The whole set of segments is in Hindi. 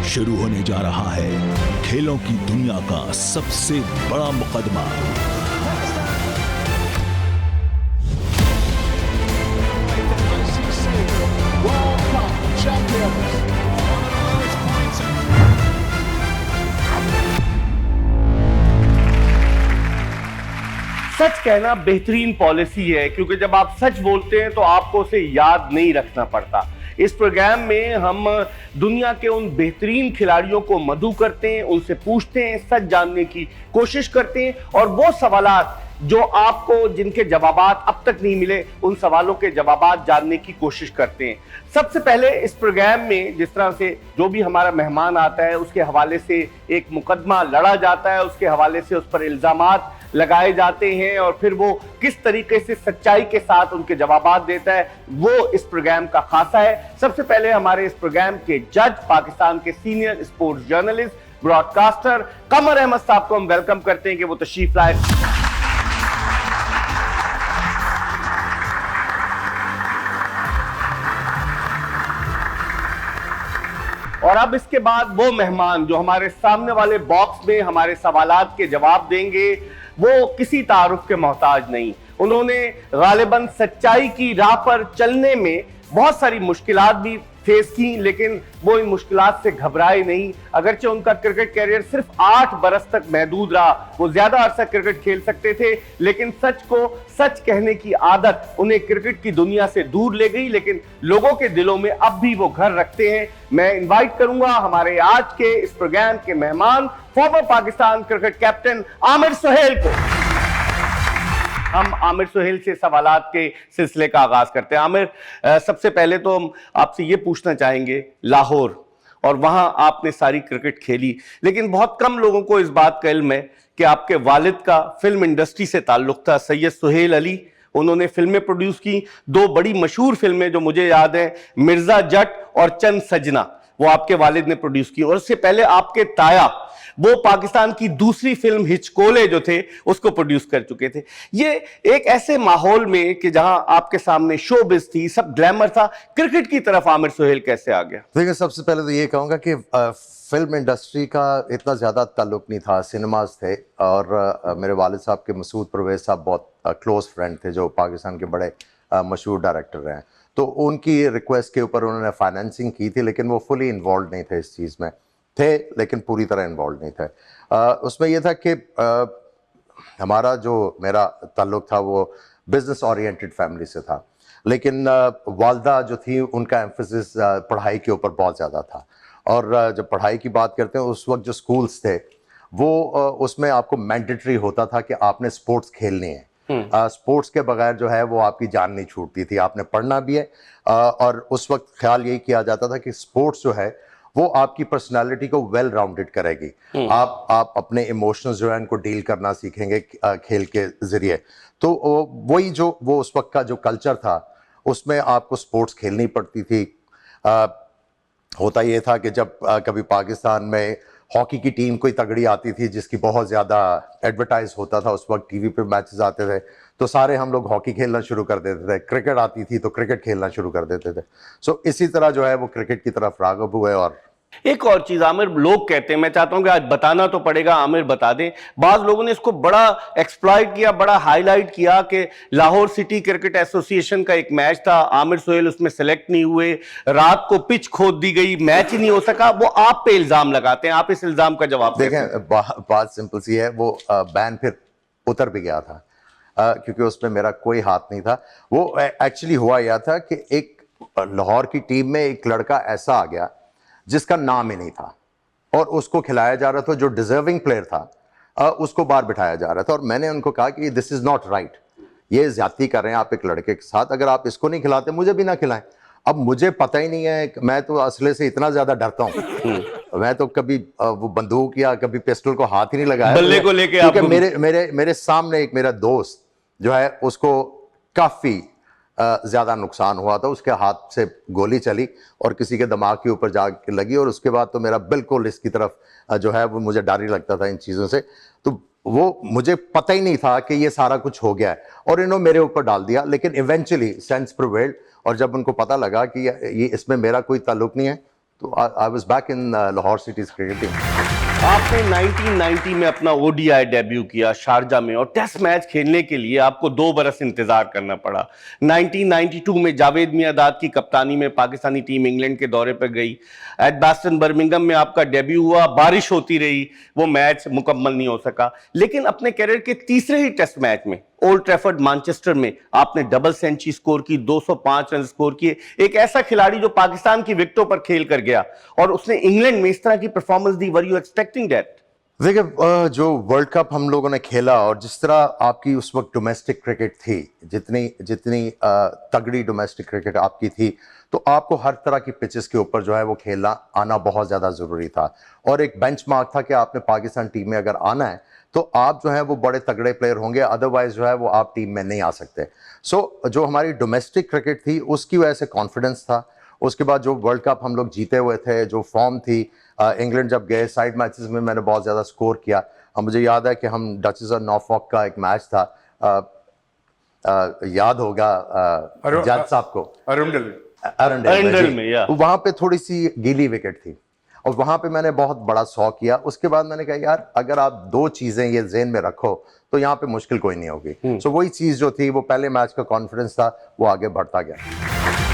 शुरू होने जा रहा है खेलों की दुनिया का सबसे बड़ा मुकदमा। सच कहना बेहतरीन पॉलिसी है, क्योंकि जब आप सच बोलते हैं तो आपको उसे याद नहीं रखना पड़ता। इस प्रोग्राम में हम दुनिया के उन बेहतरीन खिलाड़ियों को मदऊ करते हैं, उनसे पूछते हैं, सच जानने की कोशिश करते हैं और वो सवालात जो आपको जिनके जवाबात अब तक नहीं मिले, उन सवालों के जवाबात जानने की कोशिश करते हैं। सबसे पहले इस प्रोग्राम में जिस तरह से जो भी हमारा मेहमान आता है उसके हवाले से एक मुकदमा लड़ा जाता है, उसके हवाले से उस पर इल्जामात लगाए जाते हैं और फिर वो किस तरीके से सच्चाई के साथ उनके जवाबात देता है, वो इस प्रोग्राम का खासा है। सबसे पहले हमारे इस प्रोग्राम के जज, पाकिस्तान के सीनियर स्पोर्ट्स जर्नलिस्ट, ब्रॉडकास्टर कमर अहमद साहब को हम वेलकम करते हैं कि वो तशरीफ लाए। और अब इसके बाद वो मेहमान जो हमारे सामने वाले बॉक्स में हमारे सवालात के जवाब देंगे, वो किसी तारुफ के मोहताज नहीं। उन्होंने गालिबन सच्चाई की राह पर चलने में बहुत सारी मुश्किलात भी फेस की, लेकिन वो इन मुश्किलात से घबराए नहीं। अगरचे उनका क्रिकेट कैरियर सिर्फ 8 बरस तक महदूद रहा, वो ज्यादा अरसा क्रिकेट खेल सकते थे, लेकिन सच को सच कहने की आदत उन्हें क्रिकेट की दुनिया से दूर ले गई, लेकिन लोगों के दिलों में अब भी वो घर रखते हैं। मैं इनवाइट करूंगा हमारे आज के इस प्रोग्राम के मेहमान, former Pakistan cricket captain Aamir Sohail को। हम आमिर सुहेल से सवालात के सिलसिले का आगाज करते हैं। आमिर, सबसे पहले तो हम आपसे ये पूछना चाहेंगे, लाहौर और वहां आपने सारी क्रिकेट खेली, लेकिन बहुत कम लोगों को इस बात का इल्म है कि आपके वालिद का फिल्म इंडस्ट्री से ताल्लुक था। सैयद सुहेल अली, उन्होंने फिल्में प्रोड्यूस की, 2 बड़ी मशहूर फिल्में जो मुझे याद है, मिर्जा जट और चंद सजना, वो आपके वालिद ने प्रोड्यूस की। और उससे पहले आपके ताया, वो पाकिस्तान की दूसरी फिल्म हिचकोले जो थे उसको प्रोड्यूस कर चुके थे। ये एक ऐसे माहौल में कि जहां आपके सामने शोबिज थी, सब ग्लैमर था, क्रिकेट की तरफ आमिर सुहेल कैसे आ गया? देखिए, सबसे पहले तो ये कहूँगा कि फिल्म इंडस्ट्री का इतना ज़्यादा ताल्लुक नहीं था, सिनेमाज थे और मेरे वालिद साहब के मसूद परवेज साहब बहुत क्लोज फ्रेंड थे जो पाकिस्तान के बड़े मशहूर डायरेक्टर रहे हैं। तो उनकी रिक्वेस्ट के ऊपर उन्होंने फाइनेंसिंग की थी, लेकिन वो फुली इन्वॉल्व नहीं थे इस चीज़ में, थे लेकिन पूरी तरह इन्वॉल्व नहीं थे। उसमें यह था कि हमारा जो मेरा ताल्लुक था वो बिजनेस ओरिएंटेड फैमिली से था, लेकिन वालदा जो थी उनका एम्फेसिस पढ़ाई के ऊपर बहुत ज़्यादा था। और जब पढ़ाई की बात करते हैं, उस वक्त जो स्कूल्स थे वो उसमें आपको मैंडेटरी होता था कि आपने स्पोर्ट्स खेलनी है। स्पोर्ट्स के बगैर जो है वो आपकी जान नहीं छूटती थी, आपने पढ़ना भी है। और उस वक्त ख्याल यही किया जाता था कि स्पोर्ट्स जो है वो आपकी पर्सनालिटी को वेल राउंडेड करेगी। आप अपने इमोशंस जो है उनको डील करना सीखेंगे खेल के जरिए। तो वही जो वो उस वक्त का जो कल्चर था उसमें आपको स्पोर्ट्स खेलनी पड़ती थी। होता ये था कि जब कभी पाकिस्तान में हॉकी की टीम कोई तगड़ी आती थी जिसकी बहुत ज़्यादा एडवर्टाइज होता था, उस वक्त टीवी पे मैचेस आते थे, तो सारे हम लोग हॉकी खेलना शुरू कर देते थे। क्रिकेट आती थी तो क्रिकेट खेलना शुरू कर देते थे। सो इसी तरह जो है वो क्रिकेट की तरफ राग़िब हुए। और एक और चीज आमिर, लोग कहते हैं, मैं चाहता हूं कि आज बताना तो पड़ेगा, आमिर बता दें, बाज लोगों ने इसको बड़ा एक्सप्लॉइट किया, बड़ा हाईलाइट किया कि लाहौर सिटी क्रिकेट एसोसिएशन का एक मैच था, आमिर सुहेल उसमें सेलेक्ट नहीं हुए, रात को पिच खोद दी गई, मैच ही नहीं हो सका। वो आप पे इल्जाम लगाते हैं, आप इस इल्जाम का जवाब देखें। बात सिंपल सी है, वो बैन फिर उतर भी गया था क्योंकि उसमें मेरा कोई हाथ नहीं था। वो एक्चुअली हुआ यह था कि एक लाहौर की टीम में एक लड़का ऐसा आ गया जिसका नाम ही नहीं था और उसको खिलाया जा रहा था, जो डिजर्विंग प्लेयर था उसको बाहर बिठाया जा रहा था। और मैंने उनको कहा कि दिस इज नॉट राइट, ये ज्यादती कर रहे हैं आप एक लड़के के साथ, अगर आप इसको नहीं खिलाते मुझे भी ना खिलाएं। अब मुझे पता ही नहीं है, मैं तो असले से इतना ज्यादा डरता हूँ, मैं तो कभी वो बंदूक या कभी पिस्टल को हाथ ही नहीं लगाया, बल्ले को लेके। क्योंकि मेरे सामने एक मेरा दोस्त जो है उसको काफी ज़्यादा नुकसान हुआ था, उसके हाथ से गोली चली और किसी के दिमाग के ऊपर जाके लगी। और उसके बाद तो मेरा बिल्कुल इसकी तरफ जो है वो मुझे डर ही लगता था इन चीज़ों से। तो वो मुझे पता ही नहीं था कि ये सारा कुछ हो गया है और इन्होंने मेरे ऊपर डाल दिया। लेकिन इवेंचुअली सेंस प्रिवेल्ड और जब उनको पता लगा कि ये इसमें मेरा कोई ताल्लुक नहीं है, तो I was back in Lahore cities cricket team. आपने 1990 में अपना ओडीआई डेब्यू किया शारजा में, और टेस्ट मैच खेलने के लिए आपको 2 बरस इंतजार करना पड़ा। 1992 में जावेद मियांदाद की कप्तानी में पाकिस्तानी टीम इंग्लैंड के दौरे पर गई। एडबास्टन बर्मिंघम में आपका डेब्यू हुआ, बारिश होती रही, वो मैच मुकम्मल नहीं हो सका। लेकिन अपने कैरियर के तीसरे ही टेस्ट मैच में ओल्ड ट्रैफर्ड मैनचेस्टर में आपने डबल सेंचुरी स्कोर की, 205 रन स्कोर किए। एक ऐसा खिलाड़ी जो पाकिस्तान की विकेटों पर खेल कर गया, और उसने इंग्लैंड में इस तरह की performance the. Were you expecting that? देखिए, जो वर्ल्ड कप हम लोगों ने खेला और जिस तरह आपकी उस वक्त डोमेस्टिक क्रिकेट थी, जितनी तगड़ी डोमेस्टिक क्रिकेट आपकी थी, तो आपको हर तरह की पिचेस के ऊपर जो है वो खेलना आना बहुत ज़्यादा ज़रूरी था। और एक बेंचमार्क था कि आपने पाकिस्तान टीम में अगर आना है तो आप जो है वो बड़े तगड़े प्लेयर होंगे, अदरवाइज जो है वो आप टीम में नहीं आ सकते। जो हमारी डोमेस्टिक क्रिकेट थी उसकी वजह से कॉन्फिडेंस था। उसके बाद जो वर्ल्ड कप हम लोग जीते हुए थे, जो फॉर्म थी, इंग्लैंड जब गए साइड मैचेस में मैंने बहुत ज़्यादा स्कोर किया। मुझे याद है कि हम डचेस ऑफ नॉर्फॉक का एक मैच था, याद होगा जज साहब को, अरुंडल में, वहां पे थोड़ी सी गीली विकेट थी और वहां पे मैंने बहुत बड़ा 100 किया। उसके बाद मैंने कहा यार अगर आप 2 चीजें ये ज़हन में रखो तो यहाँ पे मुश्किल कोई नहीं होगी। सो वही चीज जो थी, वो पहले मैच का कॉन्फिडेंस था, वो आगे बढ़ता गया।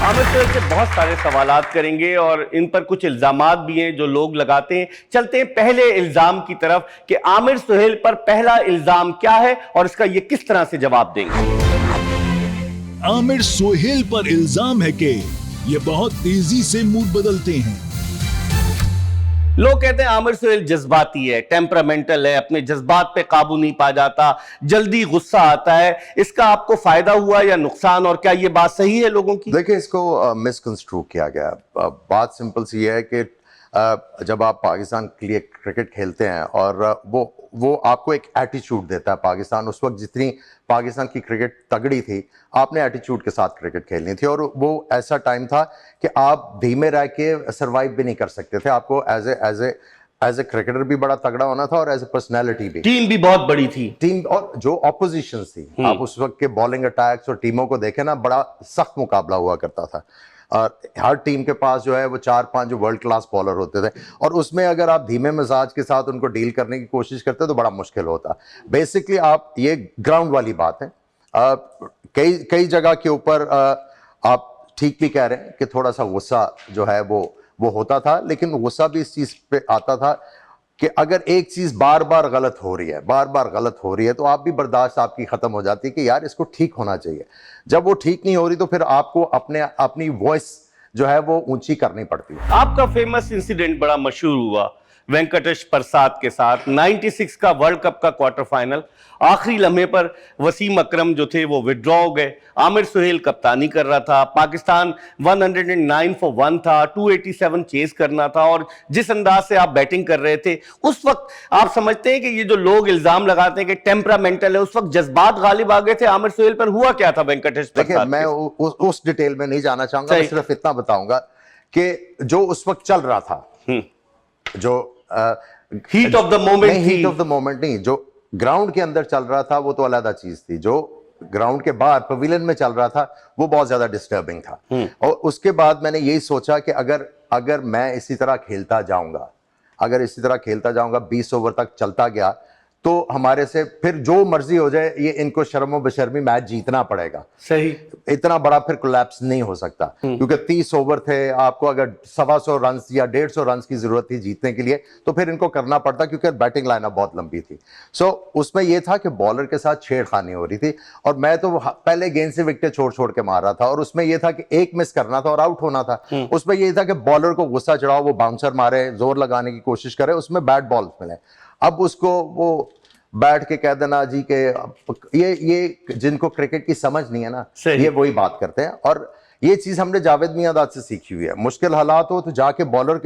आमिर सुहेल से बहुत सारे सवालात करेंगे और इन पर कुछ इल्जामात भी हैं जो लोग लगाते हैं। चलते हैं पहले इल्जाम की तरफ कि आमिर सुहेल पर पहला इल्जाम क्या है और इसका ये किस तरह से जवाब देंगे। आमिर सुहेल पर इल्जाम है कि ये बहुत तेजी से मूड बदलते हैं। लोग कहते हैं आमिर सुहेल जज्बाती है, टेम्परामेंटल है, अपने जज्बात पे काबू नहीं पा जाता, जल्दी गुस्सा आता है। इसका आपको फायदा हुआ या नुकसान, और क्या ये बात सही है लोगों की? देखिए, इसको मिसकंस्ट्रू किया गया। बात सिंपल सी है कि जब आप पाकिस्तान के लिए क्रिकेट खेलते हैं और वो आपको एक एटीट्यूड देता है। पाकिस्तान उस वक्त जितनी पाकिस्तान की क्रिकेट तगड़ी थी, आपने एटीट्यूड के साथ क्रिकेट खेलनी थी, और वो ऐसा टाइम था कि आप धीमे रह के सरवाइव भी नहीं कर सकते थे। आपको एज ए क्रिकेटर भी बड़ा तगड़ा होना था और एज ए पर्सनैलिटी भी। टीम भी बहुत बड़ी थी, टीम और जो ऑपोजिशन थी, आप उस वक्त के बॉलिंग अटैक्स और टीमों को देखें ना, बड़ा सख्त मुकाबला हुआ करता था। और हर टीम के पास जो है वो 4-5 जो वर्ल्ड क्लास बॉलर होते थे, और उसमें अगर आप धीमे मिजाज के साथ उनको डील करने की कोशिश करते तो बड़ा मुश्किल होता। बेसिकली आप, ये ग्राउंड वाली बात है। कई जगह के ऊपर आप ठीक भी कह रहे हैं कि थोड़ा सा गुस्सा जो है वो होता था, लेकिन गुस्सा भी इस चीज पे आता था कि अगर एक चीज बार बार गलत हो रही है तो आप भी बर्दाश्त आपकी खत्म हो जाती है कि यार इसको ठीक होना चाहिए। जब वो ठीक नहीं हो रही तो फिर आपको अपनी वॉइस जो है वो ऊंची करनी पड़ती है। आपका फेमस इंसिडेंट बड़ा मशहूर हुआ वेंकटेश प्रसाद के साथ, 96 का वर्ल्ड कप का क्वार्टर फाइनल। आखिरी लम्हे पर वसीम अकरम जो थे वो विड्रॉ हो गए, आमिर सुहेल कप्तानी कर रहा था, पाकिस्तान 109 for 1 था, 287 चेस करना था, और जिस अंदाज से आप बैटिंग कर रहे थे उस वक्त, आप समझते हैं कि ये जो लोग इल्जाम लगाते हैं कि टेम्परामेंटल है, उस वक्त जज्बात गालिब आ गए थे आमिर सुहेल पर? हुआ क्या था वेंकटेश प्रसाद? मैं उस डिटेल में नहीं जाना चाहूंगा, मैं सिर्फ इतना बताऊंगा कि जो उस वक्त चल रहा था, जो हीट ऑफ द मोमेंट नहीं, जो ग्राउंड के अंदर चल रहा था वो तो अलग चीज थी। जो ग्राउंड के बाहर पवेलियन में चल रहा था वो बहुत ज्यादा डिस्टर्बिंग था। और उसके बाद मैंने यही सोचा कि अगर मैं इसी तरह खेलता जाऊंगा, 20 ओवर तक चलता गया, तो हमारे से फिर जो मर्जी हो जाए, ये इनको शर्मो बेशर्मी मैच जीतना पड़ेगा। सही, इतना बड़ा फिर कोलैप्स नहीं हो सकता, क्योंकि 30 ओवर थे, आपको अगर 125 रन या 150 रन की जरूरत थी जीतने के लिए, तो फिर इनको करना पड़ता, क्योंकि बैटिंग लाइनअप बहुत लंबी थी। सो उसमें यह था कि बॉलर के साथ छेड़खानी हो रही थी, और मैं तो पहले गेंद से विकेट छोड़ के मार रहा था, और उसमें यह था कि एक मिस करना था और आउट होना था। उसमें यह था कि बॉलर को गुस्सा चढ़ाओ, वो बाउंसर मारे, जोर लगाने की कोशिश करे, उसमें बैट बॉल मिले। अब उसको वो बैठ के कह देना जी के, ये जिनको क्रिकेट की समझ नहीं है ना, ये वही बात करते हैं। और ये चीज हमने जावेद मियांदाद से सीखी हुई है। मुश्किल हालात हो तो जाके बॉलर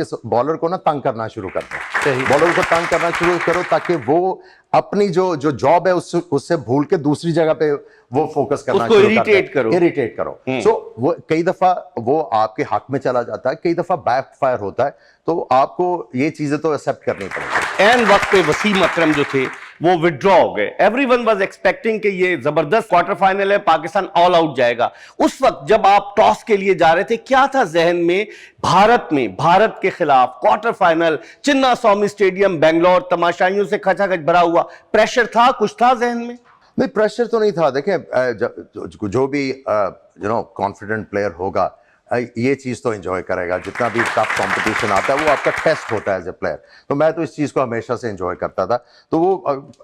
को ना तंग करना शुरू करते हैं। बॉलर को तंग करना शुरू करो ताकि वो अपनी जो जॉब है उससे भूल के दूसरी जगह पे वो फोकस करना शुरू करते हैं। इरिटेट करो। सो वो कई दफा वो आपके हक में चला जाता है, कई दफा बैक फायर होता है, तो आपको ये चीजें तो एक्सेप्ट करनी पड़ेगी। एन वक्त पे वसीम अकरम जो थे वो विड्रॉ हो गए। एवरीवन वाज एक्सपेक्टिंग कि ये जबरदस्त क्वार्टर फाइनल है, पाकिस्तान ऑल आउट जाएगा। उस वक्त जब आप टॉस के लिए जा रहे थे, क्या था जहन में भारत के खिलाफ क्वार्टर फाइनल, चिन्ना स्वामी स्टेडियम बेंगलोर, तमाशाइयों से खचाखच भरा हुआ, प्रेशर था, कुछ था जहन में? नहीं, प्रेशर तो नहीं था। देखें, जो भी कॉन्फिडेंट प्लेयर होगा ये चीज़ तो एंजॉय करेगा। जितना भी टफ कंपटीशन आता है वो आपका टेस्ट होता है एज ए प्लेयर। तो मैं तो इस चीज़ को हमेशा से एंजॉय करता था। तो वो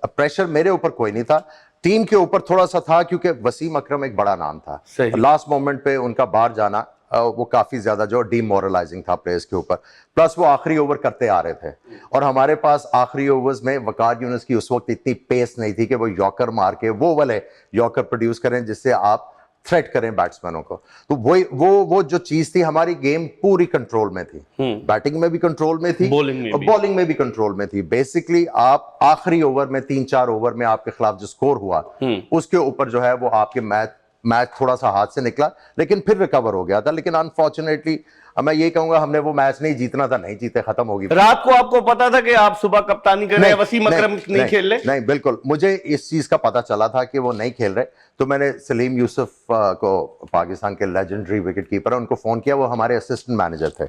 प्रेशर मेरे ऊपर कोई नहीं था, टीम के ऊपर थोड़ा सा था, क्योंकि वसीम अकरम एक बड़ा नाम था। लास्ट मोमेंट पे उनका बाहर जाना वो काफ़ी ज़्यादा जो डीमोरलाइजिंग था प्लेयर्स के ऊपर। प्लस वो आखिरी ओवर करते आ रहे थे और हमारे पास आखिरी ओवर्स में वकार यूनुस की उस वक्त इतनी पेस नहीं थी कि वो यॉर्कर मार के वो वाले यॉर्कर प्रोड्यूस करें जिससे आप थ्रेट करें बैट्समैनों को। तो वो जो चीज थी, हमारी गेम पूरी कंट्रोल में थी। बैटिंग में भी कंट्रोल में थी, बॉलिंग में भी कंट्रोल में थी। बेसिकली आप आखिरी ओवर में 3-4 ओवर में आपके खिलाफ जो स्कोर हुआ उसके ऊपर जो है वो आपके मैच थोड़ा सा हाथ से निकला, लेकिन फिर रिकवर हो गया था। लेकिन अनफॉर्चुनेटली मैं ये कहूंगा हमने वो मैच नहीं जीतना था, नहीं जीते, खत्म होगी। रात को आपको पता था कि आप सुबह कप्तानी कर रहे हैं, वसीम अकरम नहीं खेल रहे? नहीं, बिल्कुल मुझे इस चीज का पता चला था कि वो नहीं खेल रहे। तो मैंने सलीम यूसुफ को, पाकिस्तान के लेजेंडरी विकेट कीपर, उनको फोन किया। वो हमारे असिस्टेंट मैनेजर थे।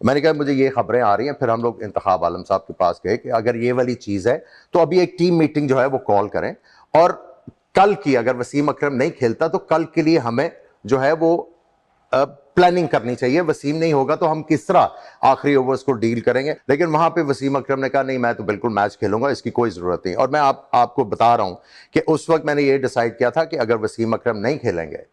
मैंने कहा मुझे ये खबरें आ रही हैं। फिर हम लोग इंतखाब आलम साहब के पास गए कि अगर ये वाली चीज है तो अभी एक टीम मीटिंग जो है वो कॉल करें, और कल की, अगर वसीम अकरम नहीं खेलता तो कल के लिए हमें जो है वो प्लानिंग करनी चाहिए। वसीम नहीं होगा तो हम किस तरह आखिरी ओवर्स को डील करेंगे। लेकिन वहां पे वसीम अकरम ने कहा नहीं, मैं तो बिल्कुल मैच खेलूंगा, इसकी कोई जरूरत नहीं। और मैं आपको बता रहा हूं कि उस वक्त मैंने ये डिसाइड किया था कि अगर वसीम अकरम नहीं खेलेंगे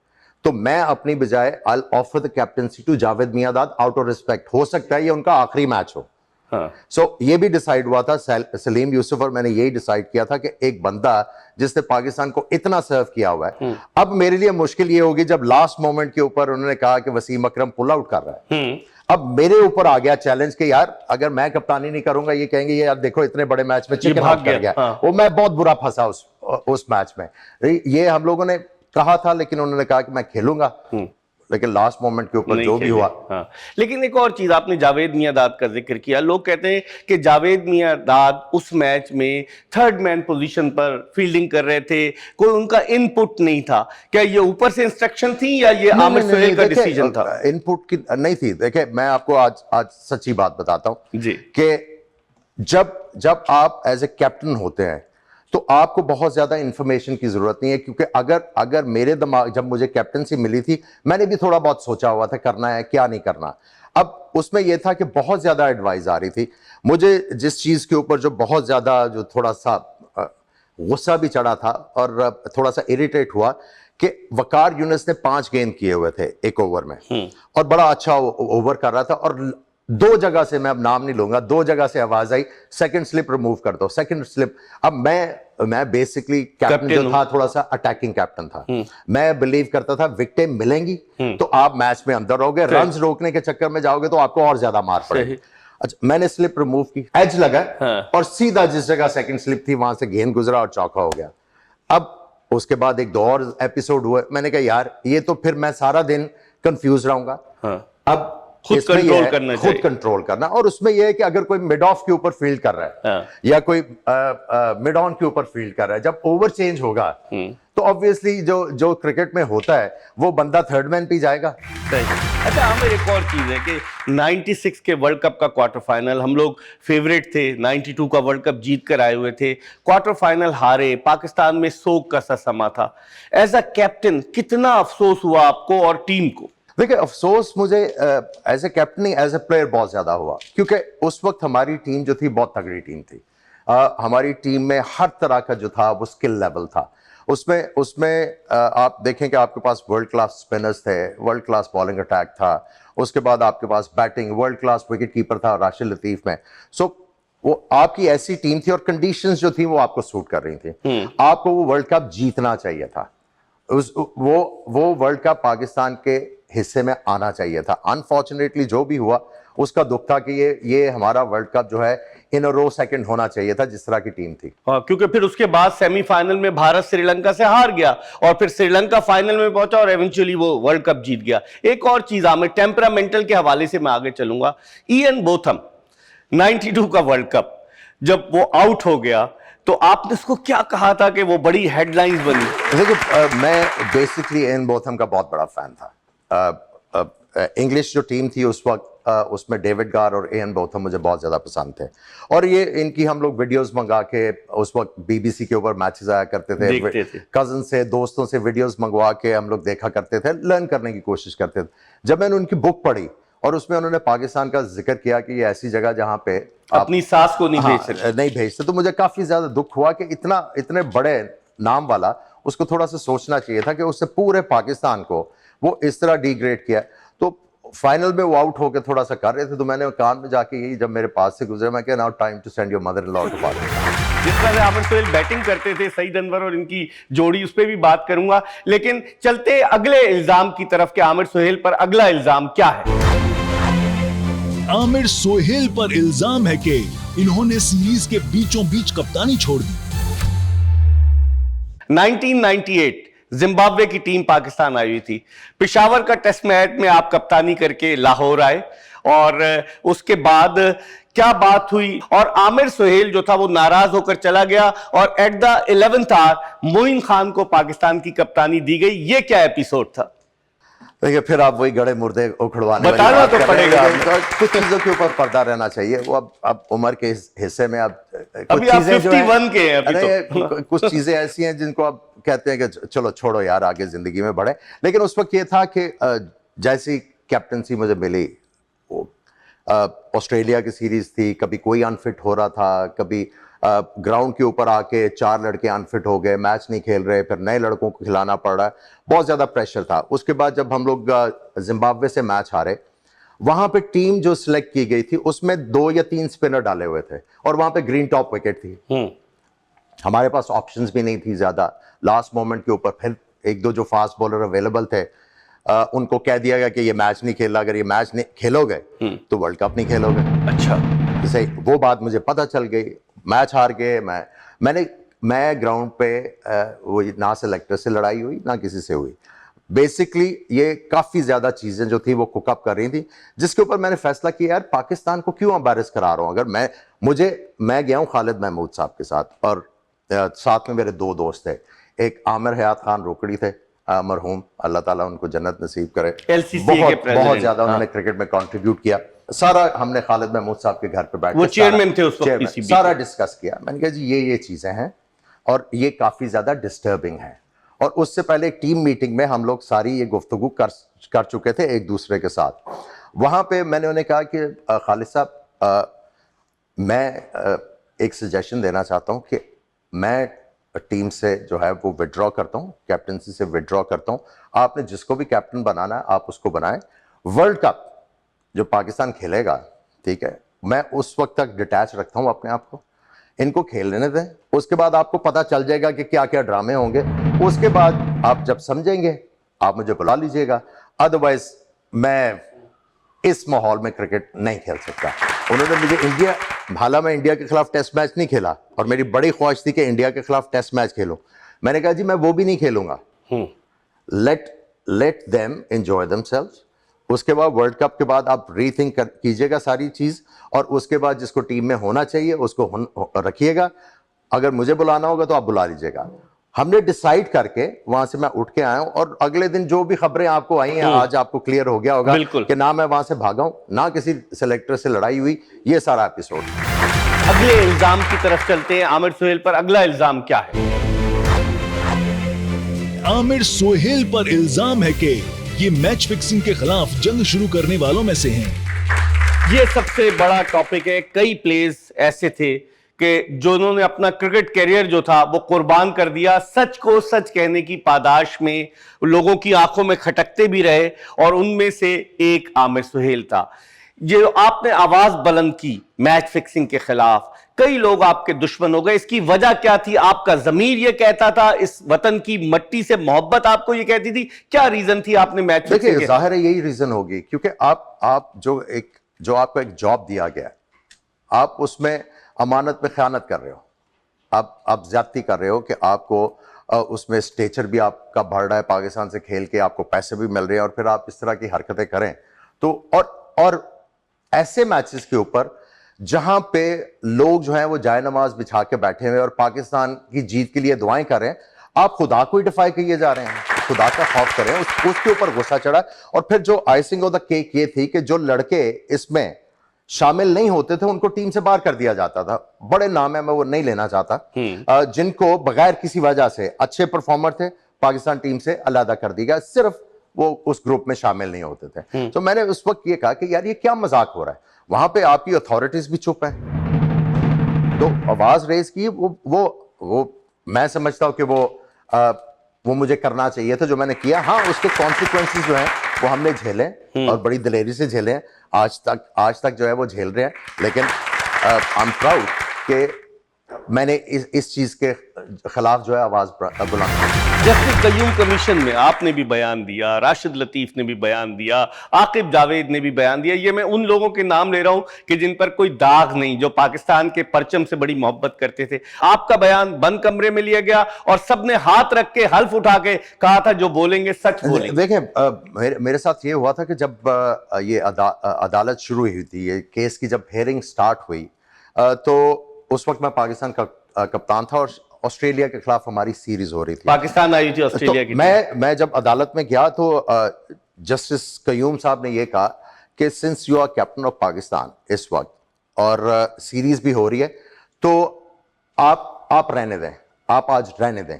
तो मैं अपनी बजाय I offer the captaincy to Javed Miandad out of respect. हो सकता है ये उनका आखिरी मैच हो। सो ये भी डिसाइड हुआ था सलीम यूसुफ और मैंने यही डिसाइड किया था कि एक बंदा जिसने पाकिस्तान को इतना सर्व किया हुआ है, अब मेरे लिए मुश्किल ये होगी जब लास्ट मोमेंट के ऊपर उन्होंने कहा कि वसीम अकरम पुल आउट कर रहा है। अब मेरे ऊपर आ गया चैलेंज कि यार अगर मैं कप्तानी नहीं करूंगा, ये कहेंगे ये यार देखो इतने बड़े मैच में चिकन आउट कर गया। वो मैं बहुत बुरा फंसा उस मैच में। ये हम लोगों ने कहा था, लेकिन उन्होंने कहा कि मैं खेलूंगा। लेकिन लास्ट मोमेंट के ऊपर जो भी हुआ। लेकिन एक और चीज, आपने जावेद मियांदाद का जिक्र किया। लोग कहते हैं कि जावेद मियांदाद उस मैच में थर्ड मैन पोजीशन पर फील्डिंग कर रहे थे, कोई उनका इनपुट नहीं था। क्या ये ऊपर से इंस्ट्रक्शन थी या ये आमिर सोहेल का डिसीजन था? इनपुट की नहीं थी। देखिए मैं आपको आज सच्ची बात बताता हूं जी, कि जब आप एज ए कैप्टन होते हैं तो आपको बहुत ज्यादा इंफॉर्मेशन की जरूरत नहीं है। क्योंकि अगर मेरे दिमाग, जब मुझे कैप्टनसी मिली थी, मैंने भी थोड़ा बहुत सोचा हुआ था करना है क्या नहीं करना। अब उसमें यह था कि बहुत ज्यादा एडवाइस आ रही थी मुझे, जिस चीज के ऊपर जो बहुत ज्यादा, जो थोड़ा सा गुस्सा भी चढ़ा था और थोड़ा सा इरिटेट हुआ कि वकार यूनुस ने 5 गेंद किए हुए थे एक ओवर में और बड़ा अच्छा ओवर कर रहा था, और 2 जगह से, मैं अब नाम नहीं लूंगा, 2 जगह से आवाज आई सेकंड स्लिप रिमूव कर दो, सेकंड स्लिप। अब मैं बेसिकली कैप्टन जो था थोड़ा सा अटैकिंग कैप्टन था। मैं बिलीव करता था विकेटें मिलेंगी तो आप मैच में अंदर रहोगे, रन्स रोकने के चक्कर में जाओगे तो आपको और ज्यादा मार पड़ेगी। अच्छा, मैंने स्लिप रिमूव की, एज लगा और सीधा जिस जगह सेकंड स्लिप थी वहां से गेंद गुजरा और चौका हो गया। अब उसके बाद 1-2 और एपिसोड हुए। मैंने कहा यार ये तो फिर मैं सारा दिन कंफ्यूज रहूंगा। अब खुद कंट्रोल करना, और उसमें यह है कि अगर कोई मिड ऑफ के ऊपर फील्ड कर रहा है या कोई मिड ऑन के ऊपर फील्ड कर रहा है, जब ओवर चेंज होगा तो ऑब्वियसली जो क्रिकेट में होता है वो बंदा थर्ड मैन पे जाएगा। अच्छा, हमें एक और चीज है कि 96 के वर्ल्ड कप का क्वार्टर फाइनल, हम लोग फेवरेट थे, 92 का वर्ल्ड कप जीत कर आए हुए थे, क्वार्टर फाइनल हारे, पाकिस्तान में सोग का सा समा था। एज अ कैप्टन कितना अफसोस हुआ आपको और टीम को? देखिए, अफसोस मुझे एज ए कैप्टन नहीं, एज ए प्लेयर बहुत ज्यादा हुआ, क्योंकि उस वक्त हमारी टीम जो थी बहुत तगड़ी टीम थी। हमारी टीम में हर तरह का जो था वो स्किल लेवल था। उसमें आप देखें कि आपके पास वर्ल्ड क्लास स्पिनर्स थे, वर्ल्ड क्लास बॉलिंग अटैक था, उसके बाद आपके पास batting, world class wicket keeper था राशिद लतीफ में। सो वो आपकी ऐसी टीम थी और कंडीशंस जो थी वो आपको सूट कर रही थी। आपको वो वर्ल्ड कप जीतना चाहिए था। वो वर्ल्ड कप पाकिस्तान के हिस्से में आना चाहिए था। अनफॉर्चुनेटली जो भी हुआ उसका दुख था कि ये हमारा वर्ल्ड कप जो है इन रो सेकंड होना चाहिए था जिस तरह की टीम थी। क्योंकि फिर उसके बाद सेमीफाइनल में भारत श्रीलंका से हार गया और फिर श्रीलंका फाइनल में पहुंचा और एवेंचुअली वो वर्ल्ड कप जीत गया। एक और चीज आमिर, टेम्परामेंटल के हवाले से मैं आगे चलूंगा। इयन बोथम 92 का वर्ल्ड कप जब वो आउट हो गया तो आपने उसको क्या कहा था कि वो बड़ी हेडलाइंस बनी? देखिए मैं बेसिकली एन बोथम का बहुत बड़ा फैन था। इंग्लिश जो टीम थी उस वक्त उसमें डेविड गार और एन बोथम मुझे बहुत ज़्यादा पसंद थे, और ये इनकी हम लोग वीडियोस मंगा के उस वक्त बीबीसी के ऊपर मैचेस आया करते थे, कजन से दोस्तों से वीडियोस मंगवा के हम लोग देखा करते थे, लर्न करने की कोशिश करते थे। जब मैंने उनकी बुक पढ़ी और उसमें उन्होंने पाकिस्तान का जिक्र किया कि ये ऐसी जगह जहाँ पे अपनी सास को नहीं नहीं भेजते, तो मुझे काफ़ी ज़्यादा दुख हुआ कि इतने बड़े नाम वाला, उसको थोड़ा सा सोचना चाहिए था कि उससे पूरे पाकिस्तान को वो इस तरह डिग्रेड किया। तो फाइनल में वो आउट होकर थोड़ा सा कर रहे थे, तो मैंने कान में जाके यही जब मेरे पास से गुजरे, मैं कहा now time to send your mother in law to Pakistan. जिस तरह से आमिर सोहेल बैटिंग करते थे, सईद अनवर और इनकी जोड़ी, उस पर भी बात करूंगा, लेकिन चलते अगले इल्जाम की तरफ कि आमिर सोहेल पर अगला इल्जाम क्या है। आमिर सोहेल पर इल्जाम है कि इन्होंने सीरीज के बीचों बीच कप्तानी छोड़ दी। 1998 जिम्बाब्वे की टीम पाकिस्तान आई हुई थी। पेशावर का टेस्ट मैच में आप कप्तानी करके लाहौर आए, और उसके बाद क्या बात हुई, और आमिर सोहेल जो था वो नाराज होकर चला गया, और at the 11th hour Moin Khan को पाकिस्तान की कप्तानी दी गई। ये क्या एपिसोड था? देखिए फिर आप वही गड़े मुर्दे उखड़वाने बताना तो पड़ेगा, कुछ चीजों के ऊपर पर्दा रहना चाहिए। वो अब उम्र के हिस्से में अब अभी आप 51 के हैं अभी तो कुछ चीजें ऐसी हैं जिनको आप कहते हैं कि चलो छोड़ो यार, आगे जिंदगी में बढ़े। लेकिन उस वक्त ये था कि जैसी कैप्टनसी मुझे मिली, ऑस्ट्रेलिया की सीरीज थी, कभी कोई अनफिट हो रहा था, कभी ग्राउंड के ऊपर आके 4 लड़के अनफिट हो गए, मैच नहीं खेल रहे, फिर नए लड़कों को खिलाना पड़ रहा है, बहुत ज़्यादा प्रेशर था। उसके बाद जब हम लोग जिम्बाब्वे से मैच हारे, वहाँ पे टीम जो सिलेक्ट की गई थी उसमें 2 या 3 स्पिनर डाले हुए थे, और वहाँ पे ग्रीन टॉप विकेट थी। हमारे पास ऑप्शंस भी नहीं थी ज़्यादा। लास्ट मोमेंट के ऊपर फिर 1-2 जो फास्ट बॉलर अवेलेबल थे, उनको कह दिया गया कि ये मैच नहीं खेलना, अगर ये मैच नहीं खेलोगे तो वर्ल्ड कप नहीं खेलोगे। अच्छा, जैसे वो बात मुझे पता चल गई, मैच हार गए। मैं ग्राउंड पे वो ना सेलेक्टर से लड़ाई हुई ना किसी से हुई। बेसिकली ये काफ़ी ज़्यादा चीज़ें जो थी वो कुकअप कर रही थी, जिसके ऊपर मैंने फैसला किया यार पाकिस्तान को क्यों एम्बैरेस करा रहा हूँ। अगर मैं गया हूँ खालिद महमूद साहब के साथ, और साथ में मेरे 2 दोस्त थे, एक आमिर हयात खान रोकड़ी थे मरहूम, अल्लाह ताला उनको जन्नत नसीब करे, बहुत ज़्यादा उन्होंने क्रिकेट में कंट्रीब्यूट किया। सारा हमने खालिद महमूद साहब के घर पे बैठ वो चेयरमैन थे उस वक्त, सारा डिस्कस किया। मैंने कहा जी ये चीज़ें हैं और ये काफ़ी ज़्यादा डिस्टर्बिंग है। और उससे पहले एक टीम मीटिंग में हम लोग सारी ये गुफ्तगू कर चुके थे एक दूसरे के साथ। वहाँ पे मैंने उन्हें कहा कि खालिद साहब, मैं एक सजेशन देना चाहता हूँ कि मैं टीम से जो है वो विड्रॉ करता हूँ, कैप्टनसी से विड्रॉ करता हूँ। आपने जिसको भी कैप्टन बनाना है आप उसको बनाएं। वर्ल्ड कप जो पाकिस्तान खेलेगा, ठीक है, मैं उस वक्त तक डिटैच रखता हूँ अपने आप को, इनको खेलने दें। उसके बाद आपको पता चल जाएगा कि क्या क्या ड्रामे होंगे। उसके बाद आप जब समझेंगे आप मुझे बुला लीजिएगा, अदरवाइज मैं इस माहौल में क्रिकेट नहीं खेल सकता। उन्होंने मुझे मैं इंडिया के खिलाफ टेस्ट मैच नहीं खेला, और मेरी बड़ी ख्वाहिश थी कि इंडिया के खिलाफ टेस्ट मैच खेलो। मैंने कहा जी मैं वो भी नहीं खेलूंगा, लेट देम एंजॉय देमसेल्व्स। उसके बाद वर्ल्ड कप के बाद आप रीथिंक कीजिएगा सारी चीज, और उसके बाद जिसको टीम में होना चाहिए उसको रखिएगा। अगर मुझे बुलाना होगा तो आप बुला लीजिएगा। हमने डिसाइड करके वहां से मैं उठ के आया हूं, और अगले दिन जो भी खबरें आपको आई हैं आज आपको क्लियर हो गया होगा कि ना मैं वहां से भागा हूं, ना किसी सेलेक्टर से लड़ाई हुई। ये सारा एपिसोड। अगले इल्जाम की तरफ चलते हैं। आमिर सोहेल पर अगला इल्जाम क्या है? आमिर सोहेल पर इल्जाम है कि ये मैच फिक्सिंग के खिलाफ जंग शुरू करने वालों में से हैं। ये सबसे बड़ा टॉपिक है। कई प्लेयर्स ऐसे थे कि जिन्होंने अपना क्रिकेट कैरियर जो था वो कुर्बान कर दिया, सच को सच कहने की पादाश में, लोगों की आंखों में खटकते भी रहे, और उनमें से एक आमिर सोहेल था। जो आपने आवाज बुलंद की मैच फिक्सिंग के खिलाफ, कई लोग आपके दुश्मन हो गए। इसकी वजह क्या थी? आपका जमीर ये कहता था, इस वतन की मट्टी से मोहब्बत आपको ये कहती थी? क्या रीजन थी आपने मैच फिक्सिंग? देखिए जाहिर है यही रीजन होगी, क्योंकि आप जो आपको एक जॉब दिया गया, आप उसमें अमानत में खयानत कर रहे हो, आप ज्यादती कर रहे हो कि आपको उसमें स्टेचर भी आपका बढ़ रहा है, पाकिस्तान से खेल के आपको पैसे भी मिल रहे हैं, और फिर आप इस तरह की हरकतें करें तो और ऐसे मैचेस के ऊपर जहां पे लोग जो है वो जाय नमाज बिछा के बैठे हुए और पाकिस्तान की जीत के लिए दुआएं कर रहे हैं, आप खुदा को ही डिफाई किए जा रहे हैं, खुदा का खौफ करें। उसके ऊपर गुस्सा चढ़ा। और फिर जो आइसिंग ऑफ द केक ये थी कि जो लड़के इसमें शामिल नहीं होते थे उनको टीम से बाहर कर दिया जाता था। बड़े नाम है, मैं वो नहीं लेना चाहता, जिनको बगैर किसी वजह से अच्छे परफॉर्मर थे पाकिस्तान टीम से अलहदा कर दिया, सिर्फ वो उस ग्रुप में शामिल नहीं होते थे। तो मैंने उस वक्त ये कहा कि यार ये क्या मजाक हो रहा है। वहां पे आपकी अथॉरिटीज भी चुप है, तो आवाज रेज की। वो मैं समझता हूं कि वो मुझे करना चाहिए था जो मैंने किया। हाँ, उसके कॉन्सिक्वेंसेस जो हैं वो हमने झेले और बड़ी दिलेरी से झेले हैं, आज तक जो है वो झेल रहे हैं। लेकिन आई एम प्राउड कि मैंने इस चीज के खिलाफ जो है आवाज बुलंद की। जस्टिस कय्यूम कमीशन में आपने भी बयान दिया, राशिद लतीफ ने भी बयान दिया, आकिब जावेद ने भी बयान दिया। ये मैं उन लोगों के नाम ले रहा हूं कि जिन पर कोई दाग नहीं, जो पाकिस्तान के परचम से बड़ी मोहब्बत करते थे। आपका बयान बंद कमरे में लिया गया और सबने हाथ रख के हल्फ उठा के कहा था जो बोलेंगे सच बोलेंगे। देखिए, मेरे साथ ये हुआ था कि जब ये अदालत शुरू हुई थी, ये केस की जब हेयरिंग स्टार्ट हुई, तो उस वक्त मैं पाकिस्तान का कप्तान था और ऑस्ट्रेलिया के खिलाफ हमारी सीरीज हो रही थी। पाकिस्तान आई थी ऑस्ट्रेलिया की। मैं जब अदालत में गया तो जस्टिस कय्यूम साहब ने यह कहा कि since you are captain of Pakistan इस वक्त और सीरीज भी हो रही है, तो आप रहने दें, आप आज रहने दें,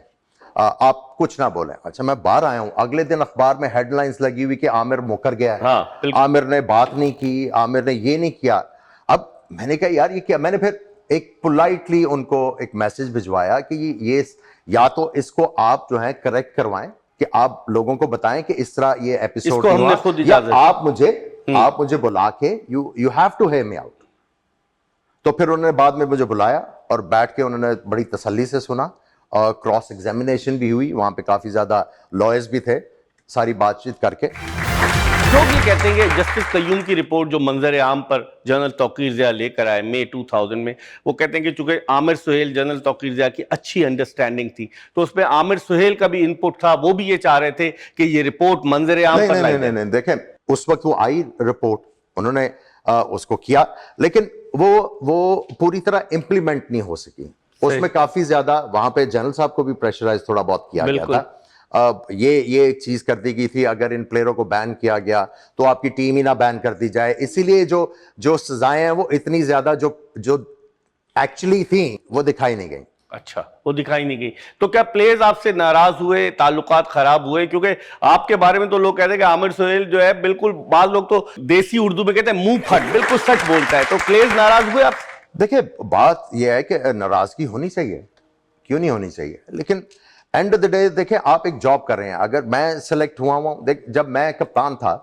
आप कुछ ना बोलें। अच्छा, मैं बाहर आया हूं, अगले दिन अखबार में हेडलाइंस लगी हुई कि आमिर मुकर गया है। हाँ, आमिर ने बात नहीं की, आमिर ने ये नहीं किया। अब मैंने कहा यार ये क्या। मैंने फिर एक पोलाइटली उनको एक मैसेज भिजवाया कि ये या तो इसको आप जो है करेक्ट करवाएं, कि आप लोगों को बताएं कि इस तरह ये एपिसोड हमने खुद या आप मुझे बुला के you have to hear me out. तो फिर उन्होंने बाद में मुझे बुलाया और बैठ के उन्होंने बड़ी तसल्ली से सुना और क्रॉस एग्जामिनेशन भी हुई। वहां पे काफी ज्यादा लॉयर्स भी थे, सारी बातचीत करके। लोग ये कहते हैं कि जस्टिस कय्यूम की रिपोर्ट जो मंजर आम पर जनरल तौकीर ज़िया लेकर आए मई 2000 में, वो कहते हैं कि चूंकि आमिर सुहेल जनरल तौकीर ज़िया की अच्छी अंडरस्टैंडिंग थी, तो उसमें आमिर सुहेल का भी इनपुट था। वो भी ये चाह रहे थे कि ये रिपोर्ट मंजर आम पर लाई जाए। नहीं, देखें, उस वक्त वो आई रिपोर्ट, उन्होंने उसको किया, लेकिन वो पूरी तरह इंप्लीमेंट नहीं हो सकी। उसमें काफी ज्यादा वहां पे जनरल साहब को भी प्रेशराइज थोड़ा बहुत किया गया था। ये एक चीज कर दी गई थी, अगर इन प्लेयरों को बैन किया गया तो आपकी टीम ही ना बैन कर दी जाए। इसीलिए जो सजाएं हैं वो इतनी ज्यादा जो एक्चुअली थी वो दिखाई नहीं गई। अच्छा, वो दिखाई नहीं गई। तो क्या प्लेयर्स आपसे नाराज हुए, ताल्लुकात खराब हुए? क्योंकि आपके बारे में तो लोग कहते हैं कि आमिर सुहेल जो है बिल्कुल, बाद लोग तो देसी उर्दू में कहते हैं मुंह फट, बिल्कुल सच बोलता है। तो प्लेयर्स नाराज हुए आपसे? देखिए, बात यह है कि नाराजगी होनी चाहिए, क्यों नहीं होनी चाहिए, लेकिन एंड ऑफ द डे देखिए, आप एक जॉब कर रहे हैं। अगर मैं सिलेक्ट हुआ हूं, देख, जब मैं कप्तान था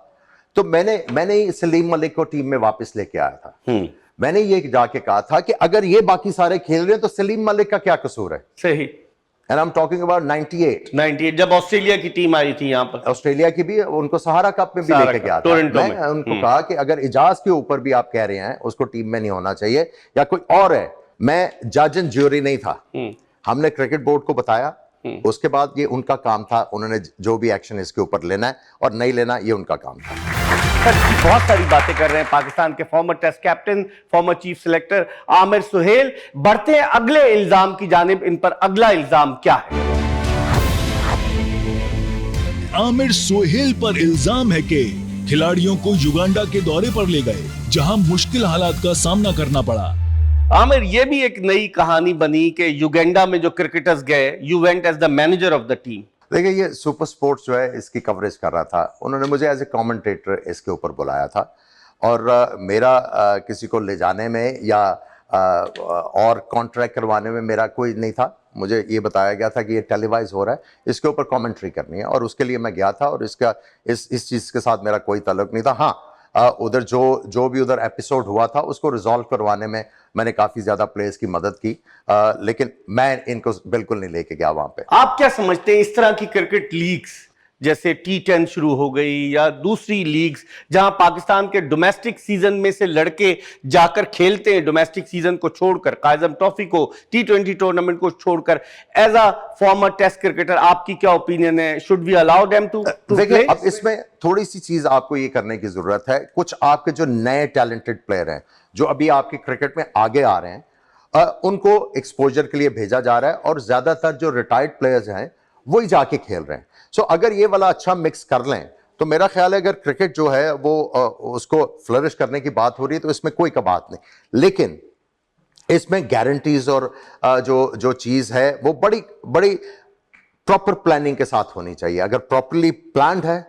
तो मैंने सलीम मलिक को टीम में वापस लेके आया था। मैंने ये जाके कहा था कि अगर ये बाकी सारे खेल रहे हैं तो सलीम मलिक का क्या कसूर है। सही। And I am talking about 98 जब ऑस्ट्रेलिया की टीम आई थी यहाँ पर, ऑस्ट्रेलिया की भी, उनको सहारा कप में भी लेके गया था। मैं उनको कहा कि अगर इजाज के ऊपर भी आप कह रहे हैं उसको टीम में नहीं होना चाहिए या कोई और है, मैं जज एंड ज्यूरी नहीं था। हमने क्रिकेट बोर्ड को बताया, उसके बाद ये उनका काम था, उन्होंने जो भी एक्शन इसके ऊपर लेना है और नहीं लेना, ये उनका काम था। सर, बहुत सारी बातें कर रहे हैं पाकिस्तान के former test captain, former chief selector Aamir Sohail. बढ़ते हैं अगले इल्जाम की जानिब। इन पर अगला इल्जाम क्या है? आमिर सुहेल पर इल्जाम है कि खिलाड़ियों को युगांडा के दौरे पर ले गए, जहां मुश्किल हालात का सामना करना पड़ा। आमिर, ये भी एक नई कहानी बनी कि युगांडा में जो क्रिकेटर्स गए, you went as the manager of the team. देखिए, ये सुपर स्पोर्ट्स जो है इसकी कवरेज कर रहा था, उन्होंने मुझे एज ए कमेंटेटर इसके ऊपर बुलाया था और मेरा किसी को ले जाने में या और कॉन्ट्रैक्ट करवाने में मेरा कोई नहीं था। मुझे ये बताया गया था कि ये टेलीवाइज हो रहा है, इसके ऊपर कमेंट्री करनी है और उसके लिए मैं गया था और इस चीज़ के साथ मेरा कोई ताल्लुक नहीं था। हाँ, उधर जो भी उधर एपिसोड हुआ था उसको रिजॉल्व करवाने में मैंने काफी ज्यादा प्लेयर्स की मदद की, लेकिन मैं इनको बिल्कुल नहीं लेके गया वहां पे। आप क्या समझते हैं इस तरह की क्रिकेट लीग्स जैसे T10 शुरू हो गई या दूसरी लीग्स जहां पाकिस्तान के डोमेस्टिक सीजन में से लड़के जाकर खेलते हैं, डोमेस्टिक सीजन को छोड़कर, कायजम ट्रॉफी को, T20 टूर्नामेंट को छोड़कर, as a former test cricketer आपकी क्या ओपिनियन है? Should we allow them to देखिए, अब इसमें थोड़ी सी चीज आपको ये करने की जरूरत है। कुछ आपके जो नए टैलेंटेड प्लेयर हैं जो अभी आपके क्रिकेट में आगे आ रहे हैं, उनको एक्सपोजर के लिए भेजा जा रहा है और ज्यादातर जो रिटायर्ड प्लेयर्स हैं वही जाके खेल रहे हैं। सो अगर ये वाला अच्छा मिक्स कर लें तो मेरा ख्याल है अगर क्रिकेट जो है वो उसको फ्लरिश करने की बात हो रही है तो इसमें कोई बात नहीं। लेकिन इसमें गारंटीज और जो चीज है वो बड़ी बड़ी प्रॉपर प्लानिंग के साथ होनी चाहिए। अगर प्रॉपरली प्लान्ड है,